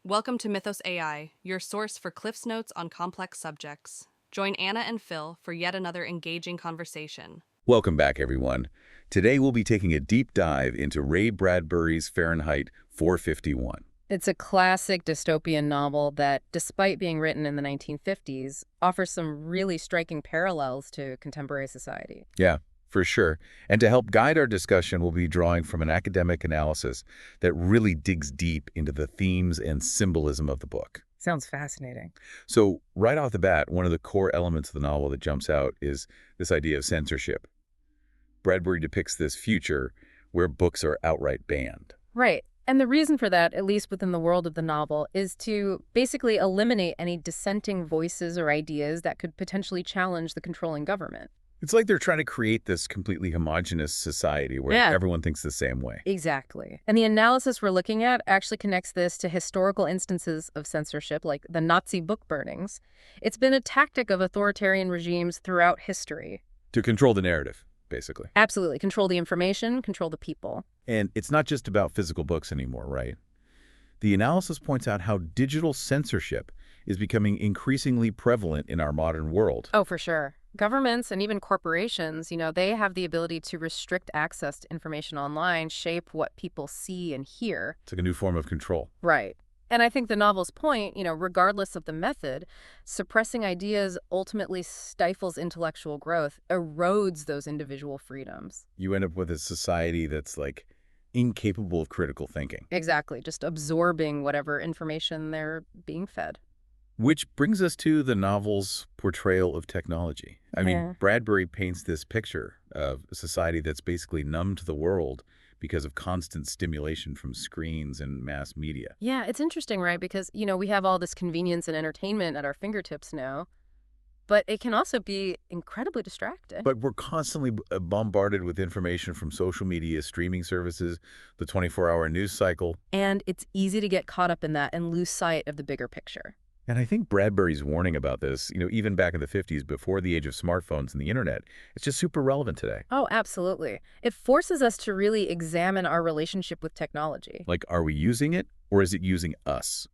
Welcome to Mythos AI, your source for Cliff's Notes on complex subjects. Join Anna and Phil for yet another engaging conversation. Welcome back, everyone. Today we'll be taking a deep dive into Ray Bradbury's Fahrenheit 451. It's a classic dystopian novel that, despite being written in the 1950s, offers some really striking parallels to contemporary society. Yeah, for sure. And to help guide our discussion, we'll be drawing from an academic analysis that really digs deep into the themes and symbolism of the book. Sounds fascinating. So, right off the bat, one of the core elements of the novel that jumps out is this idea of censorship. Bradbury depicts this future where books are outright banned. Right. And the reason for that, at least within the world of the novel, is to basically eliminate any dissenting voices or ideas that could potentially challenge the controlling government. It's like they're trying to create this completely homogenous society where everyone thinks the same way. Exactly. And the analysis we're looking at actually connects this to historical instances of censorship, like the Nazi book burnings. It's been a tactic of authoritarian regimes throughout history. To control the narrative, basically. Absolutely. Control the information, control the people. And it's not just about physical books anymore, right? The analysis points out how digital censorship is becoming increasingly prevalent in our modern world. Oh, for sure. Governments and even corporations, they have the ability to restrict access to information online, shape what people see and hear. It's like a new form of control. Right. And I think the novel's point, regardless of the method, suppressing ideas ultimately stifles intellectual growth, erodes those individual freedoms. You end up with a society that's like incapable of critical thinking. Exactly. Just absorbing whatever information they're being fed. Which brings us to the novel's portrayal of technology. I mean, Bradbury paints this picture of a society that's basically numb to the world because of constant stimulation from screens and mass media. Yeah, it's interesting, right? Because, we have all this convenience and entertainment at our fingertips now, but it can also be incredibly distracting. But we're constantly bombarded with information from social media, streaming services, the 24-hour news cycle. And it's easy to get caught up in that and lose sight of the bigger picture. And I think Bradbury's warning about this, even back in the 50s, before the age of smartphones and the internet, it's just super relevant today. Oh, absolutely. It forces us to really examine our relationship with technology. Like, are we using it or is it using us?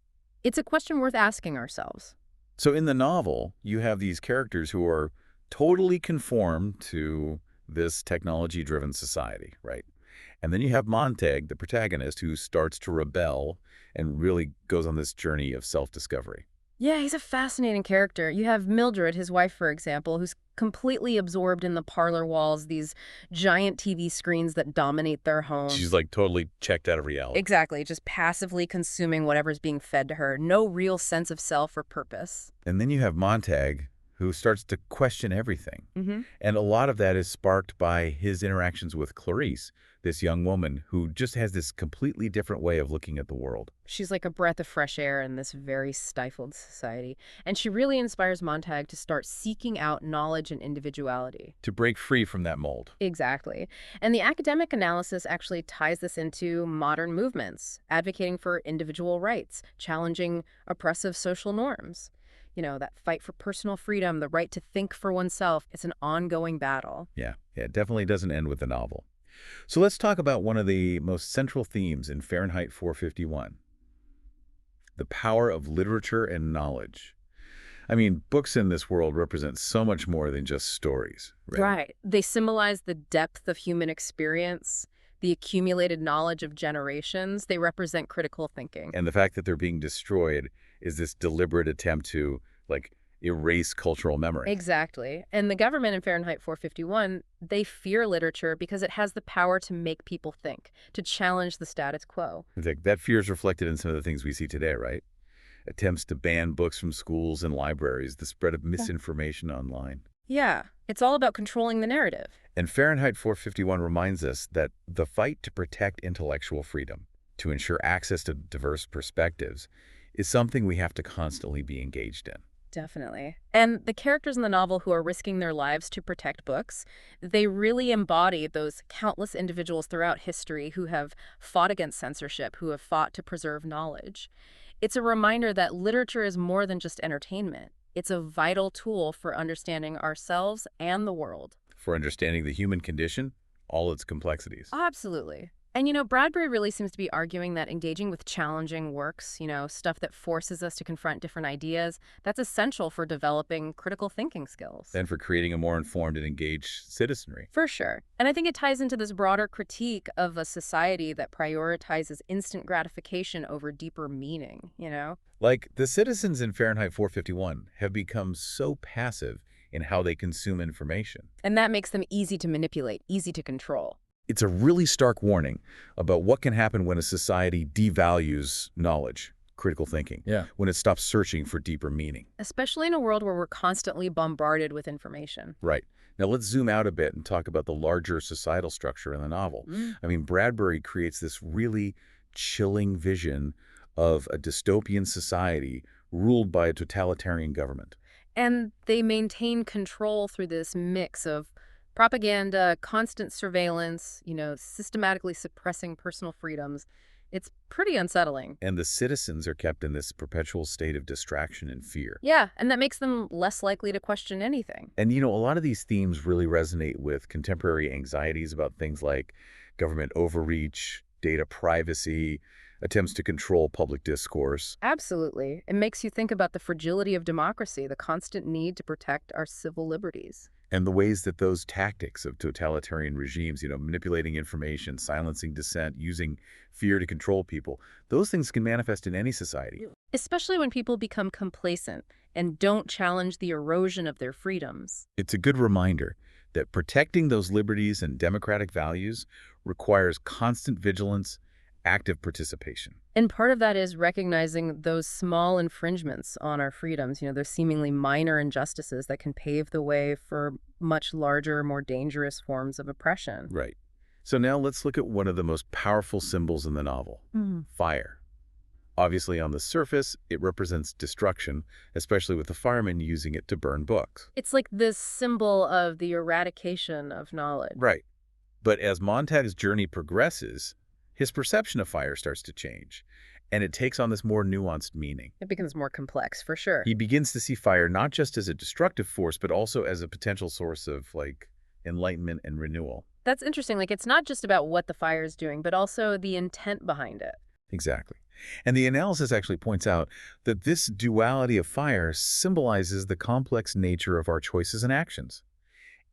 It's a question worth asking ourselves. So in the novel, you have these characters who are totally conformed to this technology-driven society, right? And then you have Montag, the protagonist, who starts to rebel and really goes on this journey of self-discovery. Yeah, he's a fascinating character. You have Mildred, his wife, for example, who's completely absorbed in the parlor walls, these giant TV screens that dominate their home. She's like totally checked out of reality. Exactly, just passively consuming whatever's being fed to her. No real sense of self or purpose. And then you have Montag, who starts to question everything. Mm-hmm. And a lot of that is sparked by his interactions with Clarice, this young woman who just has this completely different way of looking at the world. She's like a breath of fresh air in this very stifled society. And she really inspires Montag to start seeking out knowledge and individuality. To break free from that mold. Exactly. And the academic analysis actually ties this into modern movements, advocating for individual rights, challenging oppressive social norms. That fight for personal freedom, the right to think for oneself, it's an ongoing battle. Yeah, it definitely doesn't end with the novel. So let's talk about one of the most central themes in Fahrenheit 451, the power of literature and knowledge. I mean, books in this world represent so much more than just stories, right? Right. They symbolize the depth of human experience, the accumulated knowledge of generations. They represent critical thinking. And the fact that they're being destroyed is this deliberate attempt to, erase cultural memory. Exactly. And the government in Fahrenheit 451, they fear literature because it has the power to make people think, to challenge the status quo. That fear is reflected in some of the things we see today, right? Attempts to ban books from schools and libraries, the spread of misinformation online. Yeah, it's all about controlling the narrative. And Fahrenheit 451 reminds us that the fight to protect intellectual freedom, to ensure access to diverse perspectives, is something we have to constantly be engaged in. Definitely. And the characters in the novel who are risking their lives to protect books, they really embody those countless individuals throughout history who have fought against censorship, who have fought to preserve knowledge. It's a reminder that literature is more than just entertainment. It's a vital tool for understanding ourselves and the world. For understanding the human condition, all its complexities. Absolutely. And, Bradbury really seems to be arguing that engaging with challenging works, stuff that forces us to confront different ideas, that's essential for developing critical thinking skills. And for creating a more informed and engaged citizenry. For sure. And I think it ties into this broader critique of a society that prioritizes instant gratification over deeper meaning. Like, the citizens in Fahrenheit 451 have become so passive in how they consume information. And that makes them easy to manipulate, easy to control. It's a really stark warning about what can happen when a society devalues knowledge, critical thinking, when it stops searching for deeper meaning. Especially in a world where we're constantly bombarded with information. Right. Now let's zoom out a bit and talk about the larger societal structure in the novel. I mean, Bradbury creates this really chilling vision of a dystopian society ruled by a totalitarian government. And they maintain control through this mix of propaganda, constant surveillance, systematically suppressing personal freedoms. It's pretty unsettling. And the citizens are kept in this perpetual state of distraction and fear. Yeah, and that makes them less likely to question anything. And, a lot of these themes really resonate with contemporary anxieties about things like government overreach, data privacy, attempts to control public discourse. Absolutely. It makes you think about the fragility of democracy, the constant need to protect our civil liberties. And the ways that those tactics of totalitarian regimes, manipulating information, silencing dissent, using fear to control people, those things can manifest in any society. Especially when people become complacent and don't challenge the erosion of their freedoms. It's a good reminder that protecting those liberties and democratic values requires constant vigilance, active participation. And part of that is recognizing those small infringements on our freedoms. Those seemingly minor injustices that can pave the way for much larger, more dangerous forms of oppression. Right. So now let's look at one of the most powerful symbols in the novel, fire. Obviously, on the surface, it represents destruction, especially with the firemen using it to burn books. It's like this symbol of the eradication of knowledge. Right. But as Montag's journey progresses, his perception of fire starts to change, and it takes on this more nuanced meaning. It becomes more complex, for sure. He begins to see fire not just as a destructive force, but also as a potential source of, enlightenment and renewal. That's interesting. It's not just about what the fire is doing, but also the intent behind it. Exactly. And the analysis actually points out that this duality of fire symbolizes the complex nature of our choices and actions.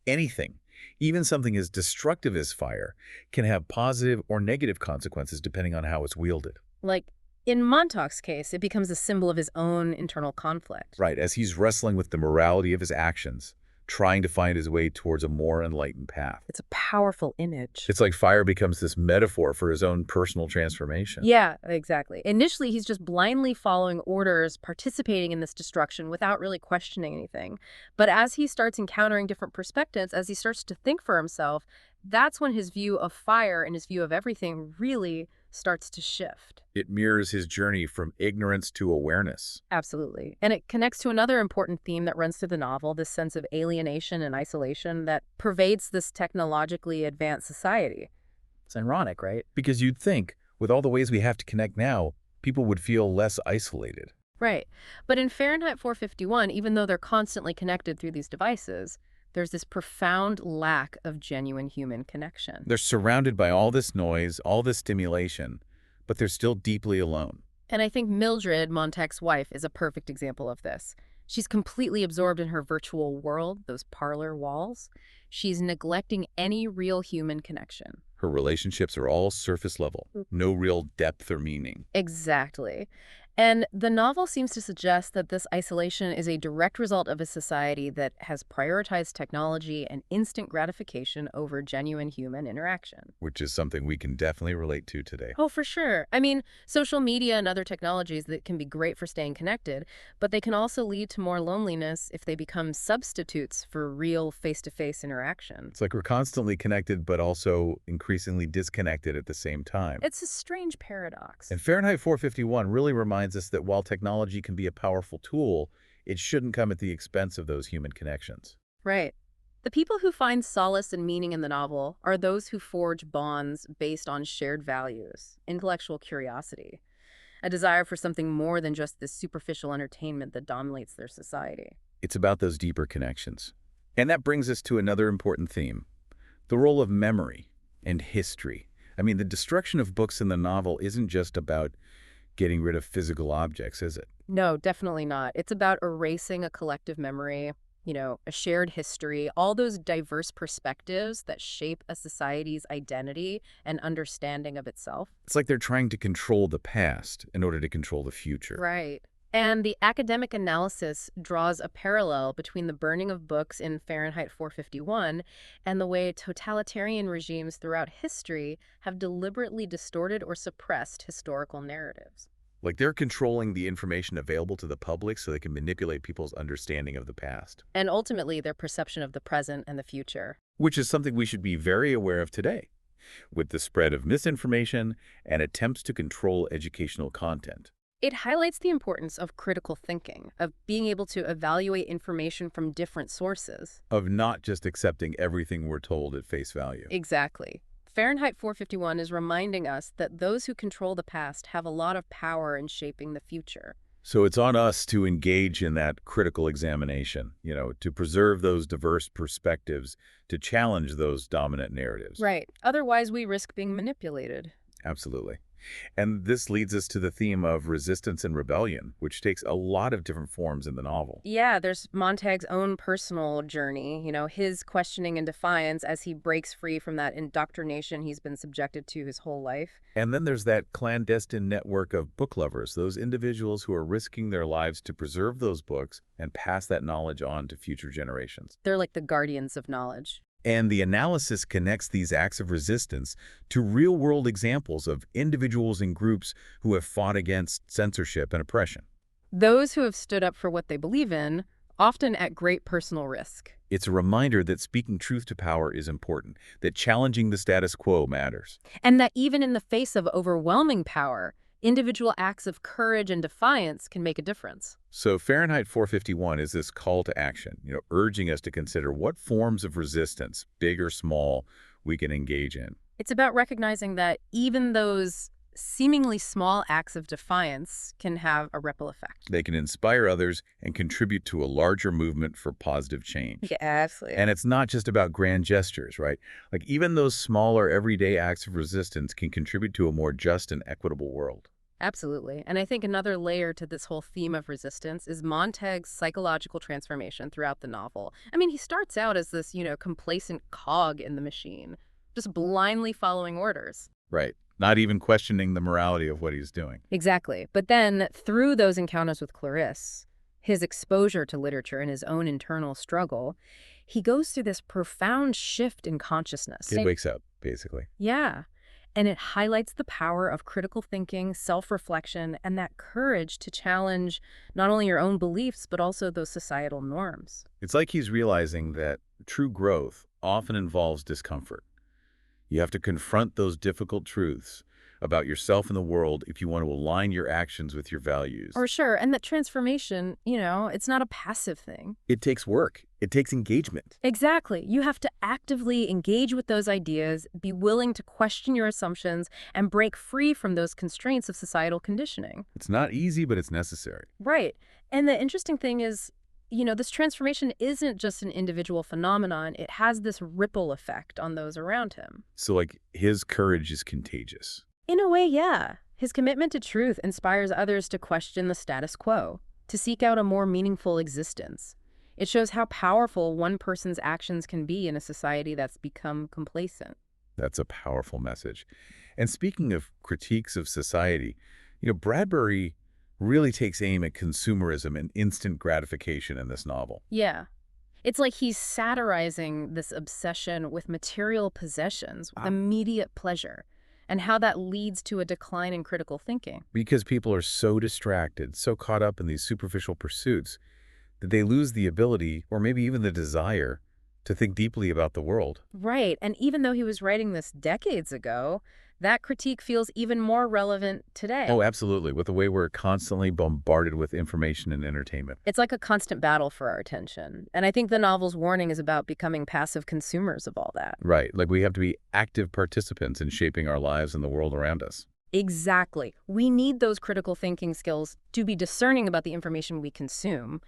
Anything, even something as destructive as fire, can have positive or negative consequences depending on how it's wielded. Like, in Montauk's case, it becomes a symbol of his own internal conflict. Right, as he's wrestling with the morality of his actions, trying to find his way towards a more enlightened path. It's a powerful image. It's like fire becomes this metaphor for his own personal transformation. Yeah, exactly. Initially, he's just blindly following orders, participating in this destruction without really questioning anything. But as he starts encountering different perspectives, as he starts to think for himself, that's when his view of fire and his view of everything really starts to shift. It mirrors his journey from ignorance to awareness. Absolutely. And it connects to another important theme that runs through the novel, this sense of alienation and isolation that pervades this technologically advanced society. It's ironic, right? Because you'd think, with all the ways we have to connect now, people would feel less isolated. Right. But in Fahrenheit 451, even though they're constantly connected through these devices, there's this profound lack of genuine human connection. They're surrounded by all this noise, all this stimulation, but they're still deeply alone. And I think Mildred, Montag's wife, is a perfect example of this. She's completely absorbed in her virtual world, those parlor walls. She's neglecting any real human connection. Her relationships are all surface level, no real depth or meaning. Exactly. And the novel seems to suggest that this isolation is a direct result of a society that has prioritized technology and instant gratification over genuine human interaction. Which is something we can definitely relate to today. Oh, for sure. I mean, social media and other technologies that can be great for staying connected, but they can also lead to more loneliness if they become substitutes for real face-to-face interaction. It's like we're constantly connected, but also increasingly disconnected at the same time. It's a strange paradox. And Fahrenheit 451 really reminds us that while technology can be a powerful tool, it shouldn't come at the expense of those human connections. Right. The people who find solace and meaning in the novel are those who forge bonds based on shared values, intellectual curiosity, a desire for something more than just this superficial entertainment that dominates their society. It's about those deeper connections. And that brings us to another important theme, the role of memory and history. I mean, the destruction of books in the novel isn't just about getting rid of physical objects, is it? No, definitely not. It's about erasing a collective memory, a shared history, all those diverse perspectives that shape a society's identity and understanding of itself. It's like they're trying to control the past in order to control the future. Right. And the academic analysis draws a parallel between the burning of books in Fahrenheit 451 and the way totalitarian regimes throughout history have deliberately distorted or suppressed historical narratives. Like they're controlling the information available to the public so they can manipulate people's understanding of the past. And ultimately, their perception of the present and the future. Which is something we should be very aware of today, with the spread of misinformation and attempts to control educational content. It highlights the importance of critical thinking, of being able to evaluate information from different sources. Of not just accepting everything we're told at face value. Exactly. Fahrenheit 451 is reminding us that those who control the past have a lot of power in shaping the future. So it's on us to engage in that critical examination, to preserve those diverse perspectives, to challenge those dominant narratives. Right. Otherwise, we risk being manipulated. Absolutely. And this leads us to the theme of resistance and rebellion, which takes a lot of different forms in the novel. Yeah, there's Montag's own personal journey, his questioning and defiance as he breaks free from that indoctrination he's been subjected to his whole life. And then there's that clandestine network of book lovers, those individuals who are risking their lives to preserve those books and pass that knowledge on to future generations. They're like the guardians of knowledge. And the analysis connects these acts of resistance to real-world examples of individuals and groups who have fought against censorship and oppression. Those who have stood up for what they believe in, often at great personal risk. It's a reminder that speaking truth to power is important, that challenging the status quo matters. And that even in the face of overwhelming power, individual acts of courage and defiance can make a difference. So Fahrenheit 451 is this call to action, urging us to consider what forms of resistance, big or small, we can engage in. It's about recognizing that even those seemingly small acts of defiance can have a ripple effect. They can inspire others and contribute to a larger movement for positive change. Yeah, absolutely. And it's not just about grand gestures, right? Like even those smaller everyday acts of resistance can contribute to a more just and equitable world. Absolutely. And I think another layer to this whole theme of resistance is Montag's psychological transformation throughout the novel. I mean, he starts out as this, complacent cog in the machine, just blindly following orders. Right. Not even questioning the morality of what he's doing. Exactly. But then through those encounters with Clarisse, his exposure to literature and his own internal struggle, he goes through this profound shift in consciousness. He wakes up, basically. Yeah. And it highlights the power of critical thinking, self-reflection, and that courage to challenge not only your own beliefs, but also those societal norms. It's like he's realizing that true growth often involves discomfort. You have to confront those difficult truths about yourself and the world if you want to align your actions with your values. Or sure, and that transformation, it's not a passive thing. It takes work. It takes engagement. Exactly. You have to actively engage with those ideas, be willing to question your assumptions, and break free from those constraints of societal conditioning. It's not easy, but it's necessary. Right. And the interesting thing is, this transformation isn't just an individual phenomenon. It has this ripple effect on those around him. So, his courage is contagious. In a way, yeah. His commitment to truth inspires others to question the status quo, to seek out a more meaningful existence. It shows how powerful one person's actions can be in a society that's become complacent. That's a powerful message. And speaking of critiques of society, Bradbury really takes aim at consumerism and instant gratification in this novel. Yeah. It's like he's satirizing this obsession with material possessions, with immediate pleasure, and how that leads to a decline in critical thinking. Because people are so distracted, so caught up in these superficial pursuits, that they lose the ability, or maybe even the desire, to think deeply about the world. Right. And even though he was writing this decades ago, that critique feels even more relevant today. Oh, absolutely. With the way we're constantly bombarded with information and entertainment. It's like a constant battle for our attention. And I think the novel's warning is about becoming passive consumers of all that. Right. Like we have to be active participants in shaping our lives and the world around us. Exactly. We need those critical thinking skills to be discerning about the information we consume.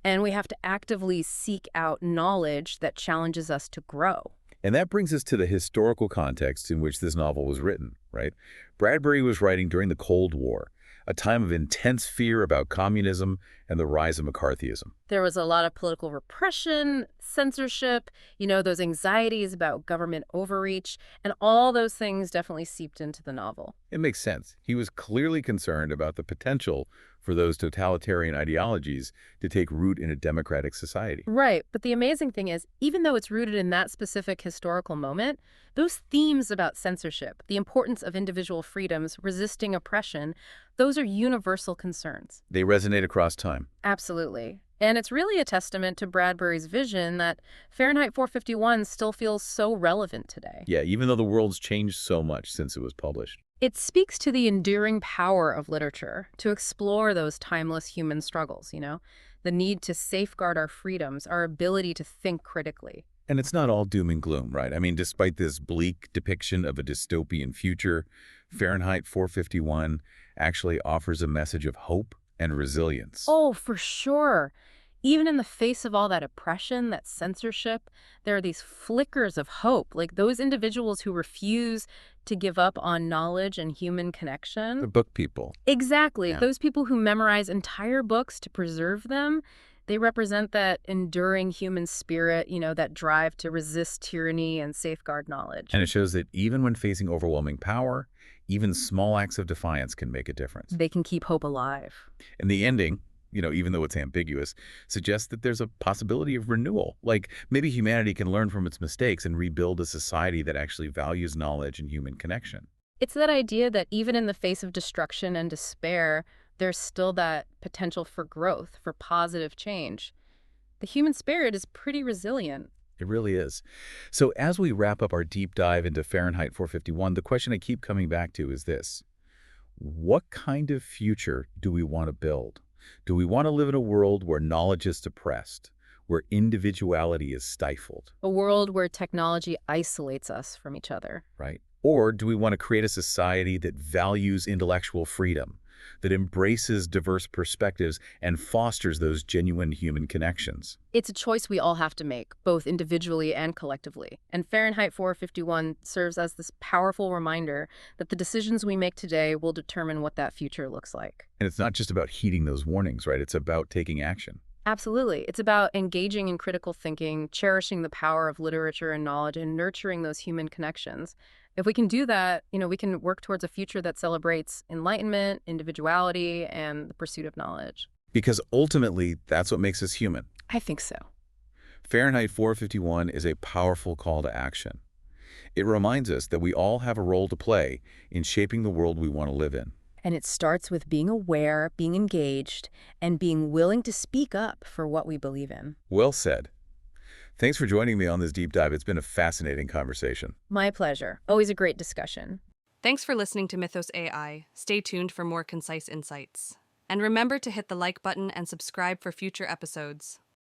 And we have to actively seek out knowledge that challenges us to grow. And that brings us to the historical context in which this novel was written, right? Bradbury was writing during the Cold War, a time of intense fear about communism and the rise of McCarthyism. There was a lot of political repression, censorship, those anxieties about government overreach, and all those things definitely seeped into the novel. It makes sense. He was clearly concerned about the potential for those totalitarian ideologies to take root in a democratic society. Right, but the amazing thing is, even though it's rooted in that specific historical moment, those themes about censorship, the importance of individual freedoms, resisting oppression, those are universal concerns. They resonate across time. Absolutely. And it's really a testament to Bradbury's vision that Fahrenheit 451 still feels so relevant today. Yeah, even though the world's changed so much since it was published. It speaks to the enduring power of literature to explore those timeless human struggles, the need to safeguard our freedoms, our ability to think critically. And it's not all doom and gloom, right? I mean, despite this bleak depiction of a dystopian future, Fahrenheit 451 actually offers a message of hope and resilience. Oh, for sure. Even in the face of all that oppression, that censorship, there are these flickers of hope, like those individuals who refuse to give up on knowledge and human connection. The book people. Exactly. Yeah. Those people who memorize entire books to preserve them, they represent that enduring human spirit, that drive to resist tyranny and safeguard knowledge. And it shows that even when facing overwhelming power, even small acts of defiance can make a difference. They can keep hope alive. And the ending, even though it's ambiguous, suggests that there's a possibility of renewal. Like maybe humanity can learn from its mistakes and rebuild a society that actually values knowledge and human connection. It's that idea that even in the face of destruction and despair, there's still that potential for growth, for positive change. The human spirit is pretty resilient. It really is. So as we wrap up our deep dive into Fahrenheit 451, the question I keep coming back to is this. What kind of future do we want to build? Do we want to live in a world where knowledge is suppressed, where individuality is stifled? A world where technology isolates us from each other. Right? Or do we want to create a society that values intellectual freedom, that embraces diverse perspectives and fosters those genuine human connections? It's a choice we all have to make, both individually and collectively. And Fahrenheit 451 serves as this powerful reminder that the decisions we make today will determine what that future looks like. And it's not just about heeding those warnings, right? It's about taking action. Absolutely. It's about engaging in critical thinking, cherishing the power of literature and knowledge, and nurturing those human connections. If we can do that, we can work towards a future that celebrates enlightenment, individuality, and the pursuit of knowledge. Because ultimately, that's what makes us human. I think so. Fahrenheit 451 is a powerful call to action. It reminds us that we all have a role to play in shaping the world we want to live in. And it starts with being aware, being engaged, and being willing to speak up for what we believe in. Well said. Thanks for joining me on this deep dive. It's been a fascinating conversation. My pleasure. Always a great discussion. Thanks for listening to Mythos AI. Stay tuned for more concise insights. And remember to hit the like button and subscribe for future episodes.